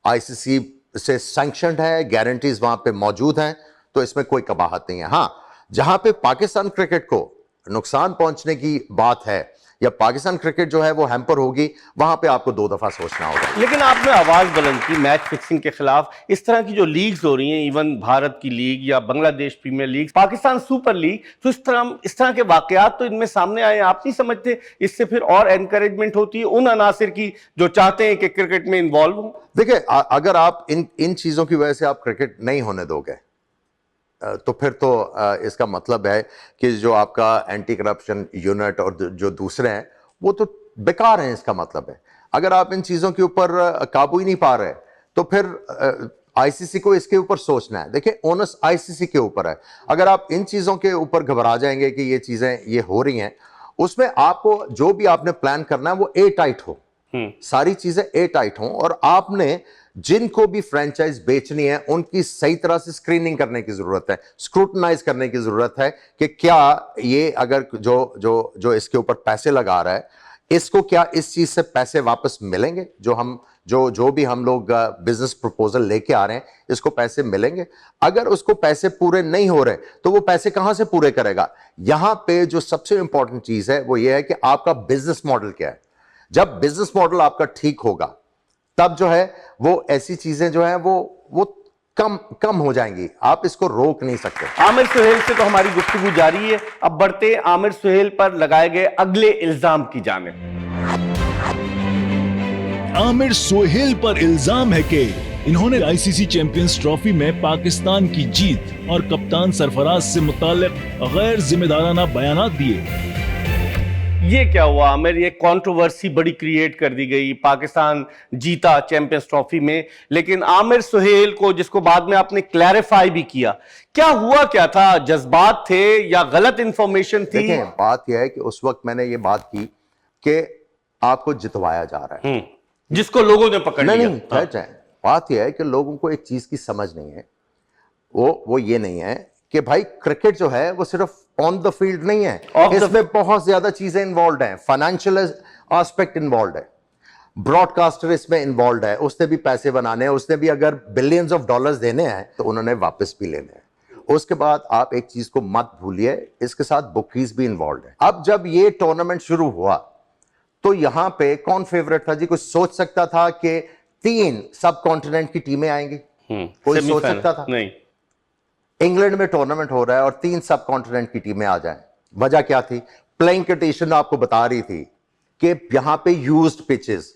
आईसीसी से सैंक्शनड है, गारंटीज वहां पे मौजूद हैं, तो इसमें कोई कबाहत नहीं है। हां, जहां पे पाकिस्तान क्रिकेट को नुकसान पहुंचने की बात है या पाकिस्तान क्रिकेट जो है वो हैम्पर होगी, वहां पे आपको 2 दफा सोचना होगा। लेकिन आपने आवाज बुलंद की मैच फिक्सिंग के खिलाफ। इस तरह की जो लीग्स हो रही हैं, इवन भारत की लीग या Bangladesh premier league, Pakistan super league, तो इस तरह के वाकयात तो इनमें सामने आए। आप नहीं समझते इससे फिर और एनकरेजमेंट होती है उन अनासिर की जो चाहते हैं कि क्रिकेट में इन्वॉल्व हो? देखिए, अगर आप इन चीजों की वजह से आप क्रिकेट नहीं होने दोगे तो फिर तो इसका मतलब है कि जो आपका एंटी करप्शन यूनिट और जो दूसरे हैं वो तो बेकार हैं। इसका मतलब है अगर आप इन चीजों के ऊपर काबू ही नहीं पा रहे तो फिर आईसीसी को इसके ऊपर सोचना है। देखिए, ओनस आईसीसी के ऊपर है। अगर आप इन चीजों के ऊपर घबरा जाएंगे कि ये चीजें ये हो रही हैं, उसमें आपको जो भी आपने प्लान करना है वो ए टाइट हो, सारी चीजें ए टाइट हो, और आपने जिनको भी फ्रेंचाइज बेचनी है उनकी सही तरह से स्क्रीनिंग करने की जरूरत है, स्क्रूटनाइज करने की जरूरत है कि क्या ये अगर जो इसके ऊपर पैसे लगा रहा है, इसको क्या इस चीज से पैसे वापस मिलेंगे? जो भी हम लोग बिजनेस प्रपोजल लेके आ रहे हैं, इसको पैसे मिलेंगे? अगर उसको पैसे पूरे नहीं हो रहे तो वो पैसे कहां से पूरे करेगा? यहां पे जो सबसे इंपॉर्टेंट चीज है वो ये है कि आपका बिजनेस मॉडल क्या है। जब बिजनेस मॉडल आपका ठीक होगा तब जो है वो ऐसी चीजें जो है वो कम हो जाएंगी। आप इसको रोक नहीं सकते। आमिर सुहेल से तो हमारी गुफ्तगू जारी है, अब बढ़ते आमिर सुहेल पर लगाए गए अगले इल्जाम की जानिब। आमिर सुहेल पर इल्जाम है कि इन्होंने आईसीसी चैंपियंस ट्रॉफी में पाकिस्तान की जीत और कप्तान सरफराज से मुताल्लिक गैर जिम्मेदाराना बयानात दिए। ये क्या हुआ आमिर? ये कंट्रोवर्सी बड़ी क्रिएट कर दी गई। पाकिस्तान जीता चैंपियंस ट्रॉफी में, लेकिन आमिर सुहेल को, जिसको बाद में आपने क्लैरिफाई भी किया, क्या हुआ क्या था? जज्बात थे या गलत इंफॉर्मेशन थी? देखिए, बात यह है कि उस वक्त मैंने ये बात की कि आपको जितवाया जा रहा है, जिसको लोगों ने पकड़ लिया। नहीं, ठहर जाए। बात यह है कि लोगों को एक चीज की समझ नहीं है, वो ये नहीं है कि भाई क्रिकेट जो है वो सिर्फ ऑन द फील्ड नहीं है, इसमें बहुत ज्यादा चीजें इन्वॉल्व हैं। फाइनेंशियल एस्पेक्ट इन्वॉल्व है, ब्रॉडकास्टर इसमें इन्वॉल्व है, उसने भी पैसे बनाने हैं, उसने भी अगर बिलियंस ऑफ डॉलर्स देने हैं तो उन्होंने वापस भी लेने हैं। उसके बाद आप एक चीज को मत भूलिए, इसके साथ बुकीज भी इन्वॉल्व है। अब जब ये टूर्नामेंट शुरू हुआ तो यहां पे कौन फेवरेट था जी? कुछ सोच सकता था कि 3 सब कॉन्टिनेंट की टीमें आएंगी? कोई सोच सकता था? नहीं। इंग्लैंड में टूर्नामेंट हो रहा है और 3 सब कॉन्टिनेंट की टीमें आ जाएं। वजह क्या थी? प्लेइंग कंडीशन आपको बता रही थी कि यहां पे यूज्ड पिचेस,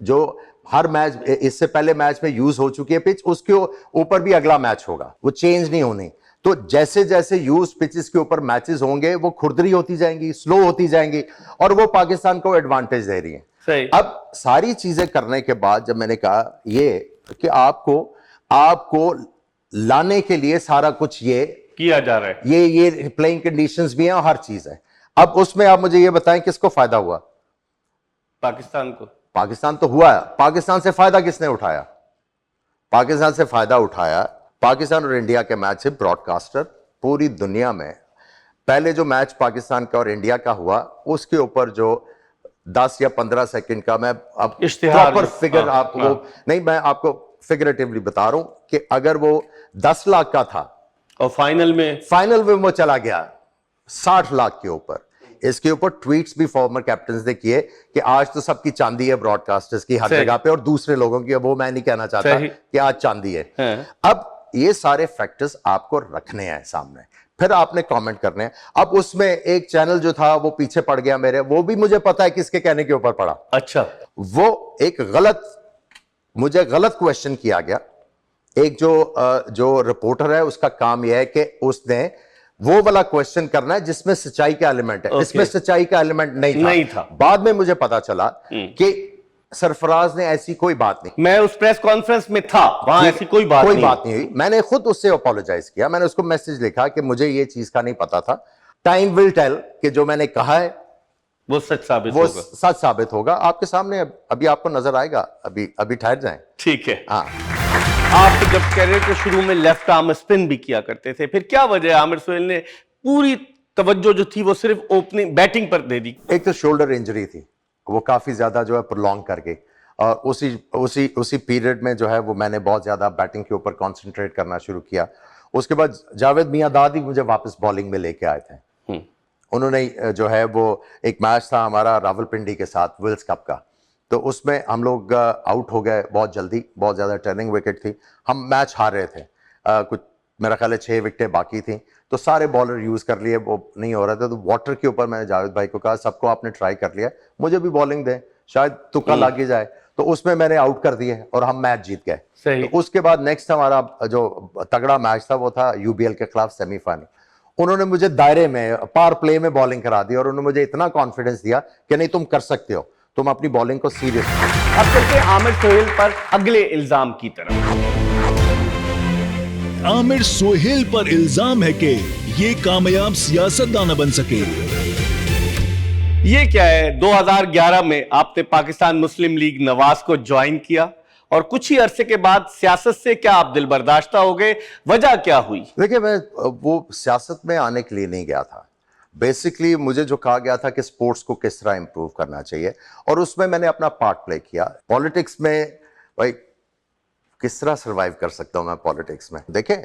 जो हर मैच, इससे पहले मैच में यूज हो चुकी है पिच, उसके ऊपर भी अगला मैच होगा, वो चेंज नहीं होनी। तो जैसे जैसे यूज पिचेस के ऊपर मैचेस होंगे वो खुरदरी होती जाएंगी, स्लो होती जाएंगी, और वो पाकिस्तान को एडवांटेज दे रही है। सही। अब सारी चीजें करने के बाद जब मैंने कहा ये कि आपको लाने के लिए सारा कुछ ये किया जा रहा है, ये प्लेइंग कंडीशंस भी हैं और हर चीज है, अब उसमें आप मुझे ये बताएं किसको फायदा हुआ? पाकिस्तान को। पाकिस्तान तो हुआ है। पाकिस्तान से फायदा किसने उठाया? पाकिस्तान से फायदा उठाया पाकिस्तान और इंडिया के मैच से ब्रॉडकास्टर पूरी दुनिया में। पहले जो मैच पाकिस्तान का और इंडिया का हुआ उसके ऊपर जो 10 या 15 सेकंड का, मैं अब प्रॉपर फिगर आपको नहीं, मैं आपको फिगरेटिवली बता रहा हूं कि अगर वो 10 लाख का था और फाइनल में वो चला गया 60 लाख के ऊपर। इसके ऊपर ट्वीट्स भी फॉर्मर कैप्टन ने किए कि आज तो सबकी चांदी है ब्रॉडकास्टर्स की हर जगह पे, और दूसरे लोगों की, वो मैं नहीं कहना चाहता कि आज चांदी है। अब ये सारे फैक्टर्स आपको रखने हैं सामने, फिर आपने कमेंट करने हैं। अब उसमें एक चैनल जो था वो पीछे पड़ गया मेरे, वो भी मुझे पता है किसके कहने के ऊपर पड़ा। अच्छा। वो एक गलत मुझे गलत क्वेश्चन किया गया। एक जो रिपोर्टर है उसका काम यह है कि उसने वो वाला क्वेश्चन करना है जिसमें सच्चाई का एलिमेंट है। इसमें सच्चाई का एलिमेंट नहीं था। बाद में मुझे पता चला कि सरफराज ने ऐसी कोई बात नहीं। मैं उस प्रेस कॉन्फ्रेंस में था, वहां ऐसी कोई बात नहीं हुई। मैंने खुद उससे अपोलोजाइज किया। मैंने उसको मैसेज लिखा कि मुझे ये चीज का नहीं पता था। टाइम विल टेल कि जो मैंने कहा है वो सच साबित होगा। आपके सामने अभी आपको नजर आएगा। अभी ठहर जाएं। ठीक है। हाँ, आप जब कैरियर के शुरू में लेफ्ट आर्म स्पिन भी किया करते थे, फिर क्या वजह है आमिर सुहेल ने पूरी तवज्जो जो थी वो सिर्फ ओपनिंग बैटिंग पर दे दी? एक तो शोल्डर इंजरी थी, वो काफी ज्यादा जो है प्रोलॉन्ग करके, और उसी पीरियड में जो है वो मैंने बहुत ज्यादा बैटिंग के ऊपर कंसंट्रेट करना शुरू किया। उसके बाद जावेद मियांदाद ही मुझे वापस बॉलिंग में लेके आए थे। उन्होंने जो है वो एक मैच था हमारा रावलपिंडी के साथ विल्स कप का, तो उसमें हम लोग आउट हो गए बहुत जल्दी। बहुत ज़्यादा टर्निंग विकेट थी, हम मैच हार रहे थे। कुछ मेरा ख्याल है 6 विकेटें बाकी थी, तो सारे बॉलर यूज़ कर लिए, वो नहीं हो रहा था। तो वाटर के ऊपर मैंने जावेद भाई को कहा सबको आपने ट्राई कर लिया, मुझे भी बॉलिंग दें, शायद तुक्का लग ही जाए। तो उसमें मैंने आउट कर दिए और हम मैच जीत गए। तो उसके बाद नेक्स्ट हमारा जो तगड़ा मैच था वो था यूबीएल के खिलाफ सेमीफाइनल। उन्होंने मुझे दायरे में पावर प्ले में बॉलिंग करा दी और उन्होंने मुझे इतना कॉन्फिडेंस दिया कि नहीं तुम कर सकते हो, तुम अपनी बॉलिंग को सीरियस। अब चलते हैं आमिर सुहेल पर अगले इल्जाम की तरफ। आमिर सुहेल पर इल्जाम है कि ये कामयाब सियासतदान बन सके। ये क्या है? 2011 में आपने पाकिस्तान मुस्लिम लीग नवाज को ज्वाइन किया और कुछ ही अरसे के बाद सियासत से क्या आप दिल बर्दाश्ता हो गए? वजह क्या हुई? देखिए, मैं वो सियासत में आने के लिए नहीं गया था। बेसिकली मुझे जो कहा गया था कि स्पोर्ट्स को किस तरह इंप्रूव करना चाहिए, और उसमें मैंने अपना पार्ट प्ले किया। पॉलिटिक्स में भाई किस तरह सर्वाइव कर सकता हूं मैं पॉलिटिक्स में? देखिए,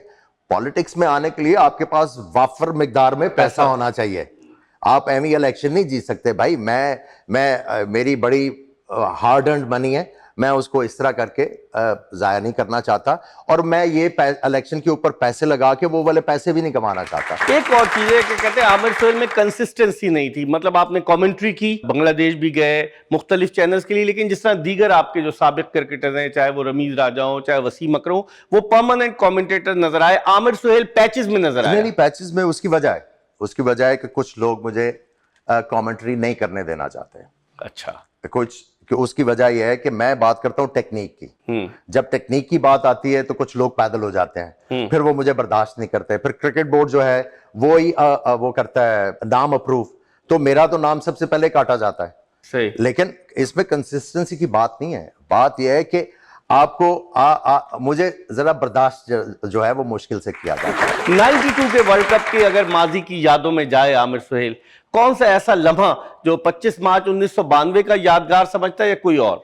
पॉलिटिक्स में आने के लिए आपके पास वाफर मिकदार में पैसा होना चाहिए। आप एम इलेक्शन नहीं जीत सकते भाई। मेरी बड़ी हार्ड अर्न्ड मनी है, मैं उसको इस तरह करके जाया नहीं करना चाहता, और मैं ये इलेक्शन के ऊपर पैसे लगा के वो वाले पैसे भी नहीं कमाना चाहता। एक और चीज है कि कहते हैं आमिर सुहेल में कंसिस्टेंसी नहीं थी। मतलब आपने कमेंट्री की, बांग्लादेश भी गए मुख्तलिफ चैनल्स के लिए, लेकिन जिस तरह दीगर आपके जो साबिक क्रिकेटर्स हैं, चाहे वो रमीज राजा हो चाहे वसीम अकरम हो, वो परमानेंट कमेंटेटर नजर आए। आमिर सुहेल पैचेस में नजर आए। नहीं, पैचेस में उसकी वजह है कि कुछ लोग मुझे कमेंट्री नहीं करने देना चाहते हैं। अच्छा, कि उसकी वजह यह है कि मैं बात करता हूं टेक्निक की। जब टेक्निक की बात आती है तो कुछ लोग पैदल हो जाते हैं, फिर वो मुझे बर्दाश्त नहीं करते। फिर क्रिकेट बोर्ड जो है वो ही वो करता है नाम अप्रूव, तो मेरा तो नाम सबसे पहले काटा जाता है। सही। लेकिन इसमें कंसिस्टेंसी की बात नहीं है। बात यह है कि आपको मुझे जरा बर्दाश्त जो है वो मुश्किल से किया जाता है। 92 के वर्ल्ड कप की अगर माजी की यादों में जाए आमिर सुहेल, कौन सा ऐसा लम्हा जो 25 मार्च 1992 का यादगार समझता है या कोई और?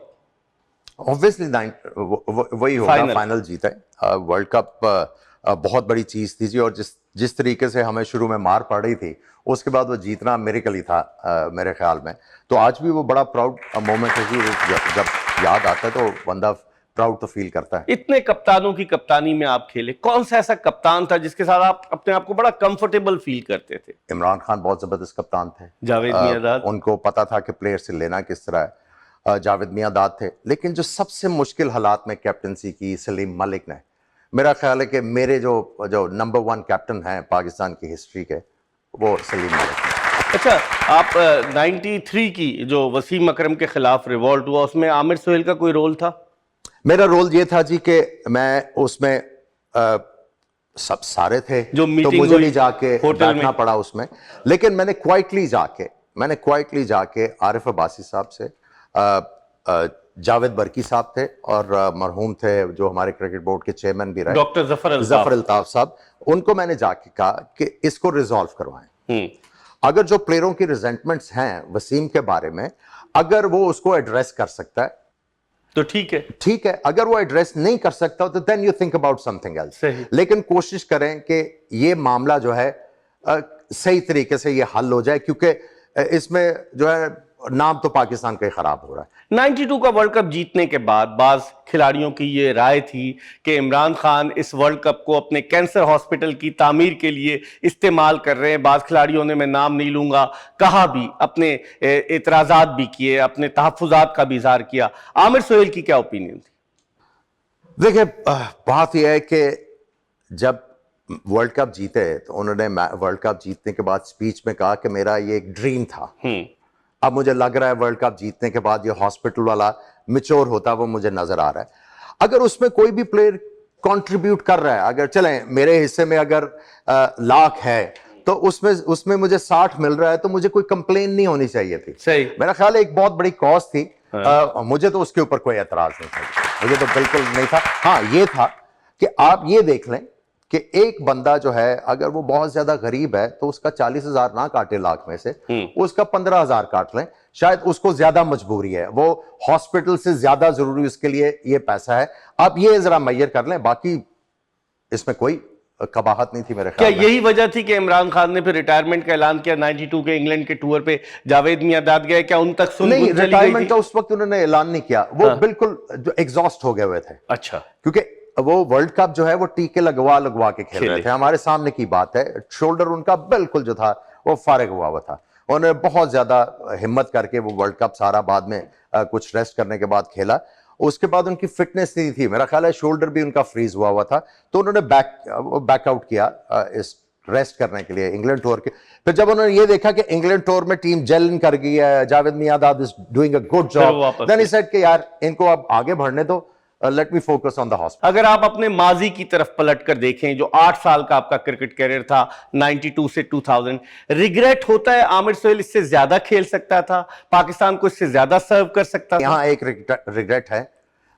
ऑब्वियसली वही होगा, फाइनल जीता है। वर्ल्ड कप बहुत बड़ी चीज थी जी, और जिस तरीके से हमें शुरू में मार पड़ रही थी, उसके बाद वो जीतना मिरेकल ही था मेरे ख्याल में। तो आज भी वो बड़ा प्राउड मोमेंट है जी। जब याद आता है तो बंदा प्राउड तो फील करता है। इतने कप्तानों की कप्तानी में आप खेले, कौन सा ऐसा कप्तान था जिसके साथ आप अपने आप को बड़ा कंफर्टेबल फील करते थे? इमरान खान बहुत जबरदस्त कप्तान थे। जावेद मियांदाद, उनको पता था कि प्लेयर से लेना किस तरह है। जावेद मियांदाद थे। लेकिन जो सबसे मुश्किल हालात में कैप्टनसी की सलीम मलिक ने, मेरा ख्याल है कि मेरे जो नंबर 1 कैप्टन हैं पाकिस्तान की हिस्ट्री के, वो सलीम मलिक ने। अच्छा, आप 93 की जो वसीम अकरम के खिलाफ रिवॉल्ट हुआ, उसमें आमिर सुहेल का कोई रोल था? मेरा रोल ये था जी कि मैं उसमें सब सारे थे जो तो मुझे भी जाके बैठना पड़ा उसमें। लेकिन मैंने क्वाइटली जाके आरिफ अब्बासी साहब से, जावेद बरकी साहब थे, और मरहूम थे जो हमारे क्रिकेट बोर्ड के चेयरमैन भी रहे, डॉक्टर जफर अल्ताफ साहब, उनको मैंने जाके कहा कि इसको रिजॉल्व करवाएं। अगर जो प्लेयरों की रिजेंटमेंट्स हैं वसीम के बारे में, अगर वो उसको एड्रेस कर सकता है तो ठीक है। अगर वो एड्रेस नहीं कर सकता तो then you think about something else. लेकिन कोशिश करें कि ये मामला जो है सही तरीके से ये हल हो जाए, क्योंकि इसमें जो है नाम तो पाकिस्तान का ही खराब हो रहा है। 92 का वर्ल्ड कप जीतने के बाद बाज खिलाड़ियों की ये राय थी कि इमरान खान इस वर्ल्ड कप को अपने कैंसर हॉस्पिटल की तामीर के लिए इस्तेमाल कर रहे हैं। बाज खिलाड़ियों ने, मैं नाम नहीं लूंगा, कहा भी, अपने एतराजात भी किए, अपने तहफ्फुजात का भी इजहार किया। आमिर सुहेल की क्या ओपिनियन थी? देखिए, बात यह है कि जब वर्ल्ड कप जीते तो उन्होंने वर्ल्ड कप जीतने के बाद स्पीच में कहा कि मेरा ये एक ड्रीम था। अब मुझे लग रहा है वर्ल्ड कप जीतने के बाद ये हॉस्पिटल वाला मिच्योर होता वो मुझे नजर आ रहा है। अगर उसमें कोई भी प्लेयर कंट्रीब्यूट कर रहा है, अगर चलें मेरे हिस्से में अगर लाख है तो उसमें मुझे 60 मिल रहा है, तो मुझे कोई कंप्लेन नहीं होनी चाहिए थी। सही, मेरा ख्याल है एक बहुत बड़ी कॉज थी। मुझे तो उसके ऊपर कोई एतराज नहीं था, मुझे तो बिल्कुल नहीं था। हाँ, ये था कि आप ये देख लें कि एक बंदा जो है अगर वो बहुत ज्यादा गरीब है तो उसका 40,000 ना काटे लाख में से, उसका 15,000 काट लें, शायद उसको ज्यादा मजबूरी है, वो हॉस्पिटल से ज्यादा जरूरी उसके लिए ये पैसा है। आप ये जरा मैयर कर लें, बाकी इसमें कोई कबाहत नहीं थी मेरे ख्याल में। क्या यही वजह थी कि इमरान खान ने फिर रिटायरमेंट का ऐलान किया 92 के इंग्लैंड के टूर पे जावेद मियांदाद गए, क्या उन तक सुन नहीं, रिटायरमेंट का उस वक्त उन्होंने ऐलान नहीं किया, वो बिल्कुल जो एग्जॉस्ट हो गए हुए थे। अच्छा, क्योंकि वो वर्ल्ड कप जो है वो टीके लगवा के खेल रहे थे, हमारे सामने की बात है। शोल्डर उनका बिल्कुल जो था वो फारिग हुआ था। उन्होंने बहुत ज्यादा हिम्मत करके वो वर्ल्ड कप सारा बाद में कुछ रेस्ट करने के बाद खेला। उसके बाद उनकी फिटनेस नहीं थी, मेरा ख्याल है शोल्डर भी उनका फ्रीज हुआ था, तो उन्होंने बैकआउट किया इस रेस्ट करने के लिए इंग्लैंड टूर के। फिर जब उन्होंने ये देखा कि इंग्लैंड टूर में टीम जेल कर गई है, Javed Miandad is doing a good job, then he said कि यार इनको अब आगे बढ़ने दो, let me focus on the hospital. अगर आप अपने माजी की तरफ पलट कर देखें, जो 8 साल का आपका क्रिकेट कैरियर था 92 से 2000, रिग्रेट होता है आमिर सोहेल इससे ज्यादा खेल सकता था, पाकिस्तान को इससे ज्यादा सर्व कर सकता था? यहाँ एक रिग्रेट है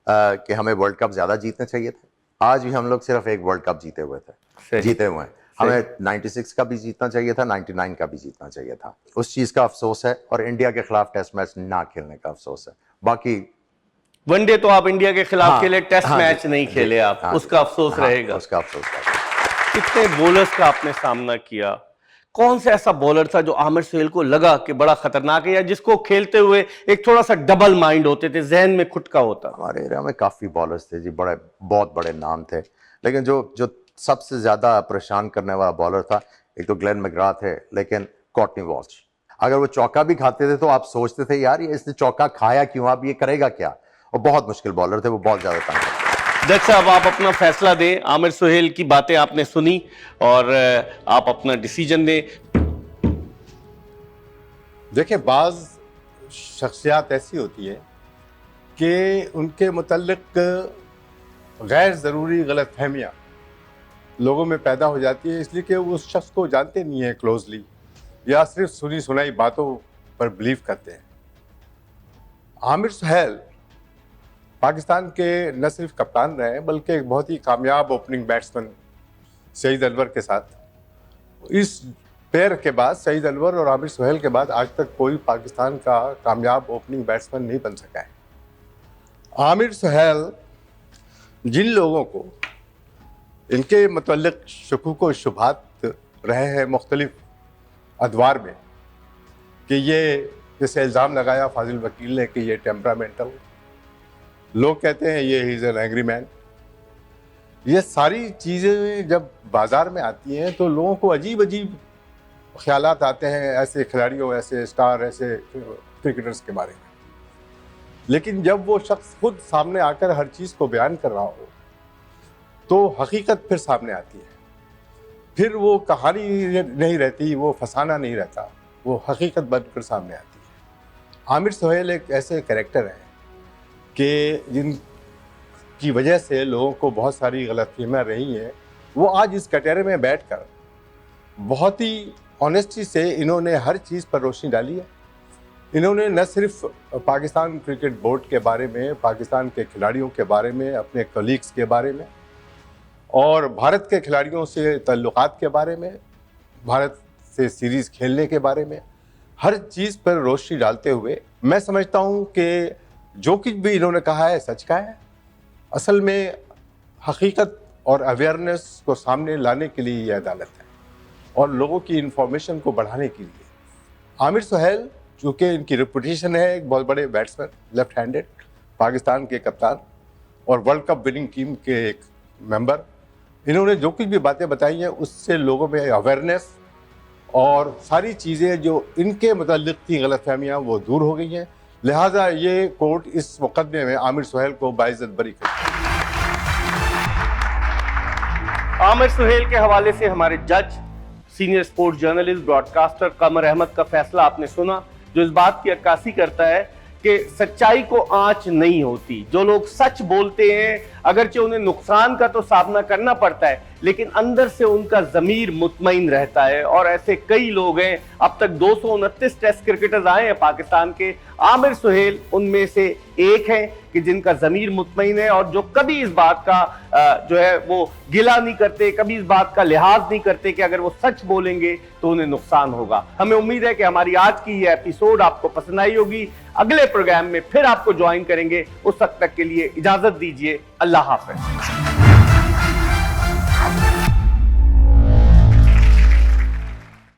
कि हमें वर्ल्ड कप ज्यादा जीतने चाहिए थे। आज भी हम लोग सिर्फ एक वर्ल्ड कप जीते हुए हैं। हमें 96 का भी जीतना चाहिए था, 99 का भी जीतना चाहिए था। उस चीज का अफसोस है, और इंडिया के खिलाफ टेस्ट मैच ना खेलने का अफसोस है। बाकी वनडे तो आप इंडिया के खिलाफ खेले, टेस्ट मैच नहीं खेले आप, उसका अफसोस रहेगा। उसका अफसोस रहेगा। कितने बॉलर्स का आपने सामना किया, कौन सा ऐसा बॉलर था जो आमिर सोहेल को लगा कि बड़ा खतरनाक है, या जिसको खेलते हुए एक थोड़ा सा डबल माइंड होते थे, जहन में खुद का होता? हमारे एरिया में काफी बॉलर्स थे जी, बहुत बड़े नाम थे, लेकिन जो सबसे ज्यादा परेशान करने वाला बॉलर था, एक तो ग्लेन मैकग्रा थे, लेकिन कॉर्टनी वॉल्श। अगर वो चौका भी खाते थे तो आप सोचते थे यार ये इसने चौका खाया क्यों, अब ये करेगा क्या। और बहुत मुश्किल बॉलर थे वो, बहुत ज्यादा तंग करते। जज साहब, आप अपना फैसला दें। आमिर सोहेल की बातें आपने सुनी और आप अपना डिसीजन दें। देखिए, बाज शख्सियात ऐसी होती है कि उनके मुतल्लिक गैर ज़रूरी गलतफहमियां लोगों में पैदा हो जाती है, इसलिए कि वो उस शख्स को जानते नहीं है क्लोजली, या सिर्फ सुनी सुनाई बातों पर बिलीव करते हैं। आमिर सोहेल पाकिस्तान के न सिर्फ कप्तान रहे बल्कि एक बहुत ही कामयाब ओपनिंग बैट्समैन सईद अनवर के साथ। इस पेयर के बाद, सईद अनवर और आमिर सोहेल के बाद, आज तक कोई पाकिस्तान का कामयाब ओपनिंग बैट्समैन नहीं बन सका है। आमिर सोहेल जिन लोगों को इनके मुतल्लिक शकूक व शुबहात रहे हैं मुख्तलिफ अदवार में, कि ये जैसे इल्ज़ाम लगाया फाजिल वकील ने कि ये टेम्परामेंटल, लोग कहते हैं ये he is an angry man, ये सारी चीज़ें जब बाज़ार में आती हैं तो लोगों को अजीब अजीब ख्यालात आते हैं ऐसे खिलाड़ियों, ऐसे स्टार, ऐसे क्रिकेटर्स के बारे में। लेकिन जब वो शख्स खुद सामने आकर हर चीज़ को बयान कर रहा हो तो हकीकत फिर सामने आती है। फिर वो कहानी नहीं रहती, वो फसाना नहीं रहता, वो हकीकत बनकर सामने आती है। आमिर सोहेल एक ऐसे कैरेक्टर हैं कि जिनकी वजह से लोगों को बहुत सारी गलतफहमियां रही हैं। वो आज इस कटहरे में बैठकर बहुत ही ऑनेस्टी से इन्होंने हर चीज़ पर रोशनी डाली है। इन्होंने न सिर्फ पाकिस्तान क्रिकेट बोर्ड के बारे में, पाकिस्तान के खिलाड़ियों के बारे में, अपने कलीग्स के बारे में और भारत के खिलाड़ियों से ताल्लुकात के बारे में, भारत से सीरीज़ खेलने के बारे में, हर चीज़ पर रोशनी डालते हुए मैं समझता हूँ कि जो कुछ भी इन्होंने कहा है सच का है। असल में हकीकत और अवेयरनेस को सामने लाने के लिए ये अदालत है और लोगों की इंफॉर्मेशन को बढ़ाने के लिए। आमिर सोहेल, चूँकि इनकी रेपुटेशन है एक बहुत बड़े बैट्समैन, लेफ्ट हैंडेड, पाकिस्तान के कप्तान और वर्ल्ड कप विनिंग टीम के एक मेंबर, इन्होंने जो कुछ भी बातें बताई हैं उससे लोगों में अवेयरनेस और सारी चीज़ें जो इनके मुताल्लिक़ थी गलतफहमियाँ वो दूर हो गई हैं। लिहाजा ये कोर्ट इस मुकदमे में आमिर सोहेल को बाइज़्ज़त बरी कर आमिर सुहेल के हवाले से हमारे जज, सीनियर स्पोर्ट्स जर्नलिस्ट, ब्रॉडकास्टर कमर अहमद का फैसला आपने सुना, जो इस बात की अक्कासी करता है कि सच्चाई को आंच नहीं होती। जो लोग सच बोलते हैं, अगरचे उन्हें नुकसान का तो सामना करना पड़ता है, लेकिन अंदर से उनका ज़मीर मुतमईन रहता है। और ऐसे कई लोग हैं। अब तक 229 टेस्ट क्रिकेटर्स आए हैं पाकिस्तान के, आमिर सुहेल उनमें से एक हैं कि जिनका ज़मीर मुतमईन है और जो कभी इस बात का जो है वो गिला नहीं करते, कभी इस बात का लिहाज नहीं करते कि अगर वो सच बोलेंगे तो उन्हें नुकसान होगा। हमें उम्मीद है कि हमारी आज की ये एपिसोड आपको पसंद आई होगी। अगले प्रोग्राम में फिर आपको ज्वाइन करेंगे। उस वक्त तक के लिए इजाजत दीजिए। अल्लाह हाफ़िज़।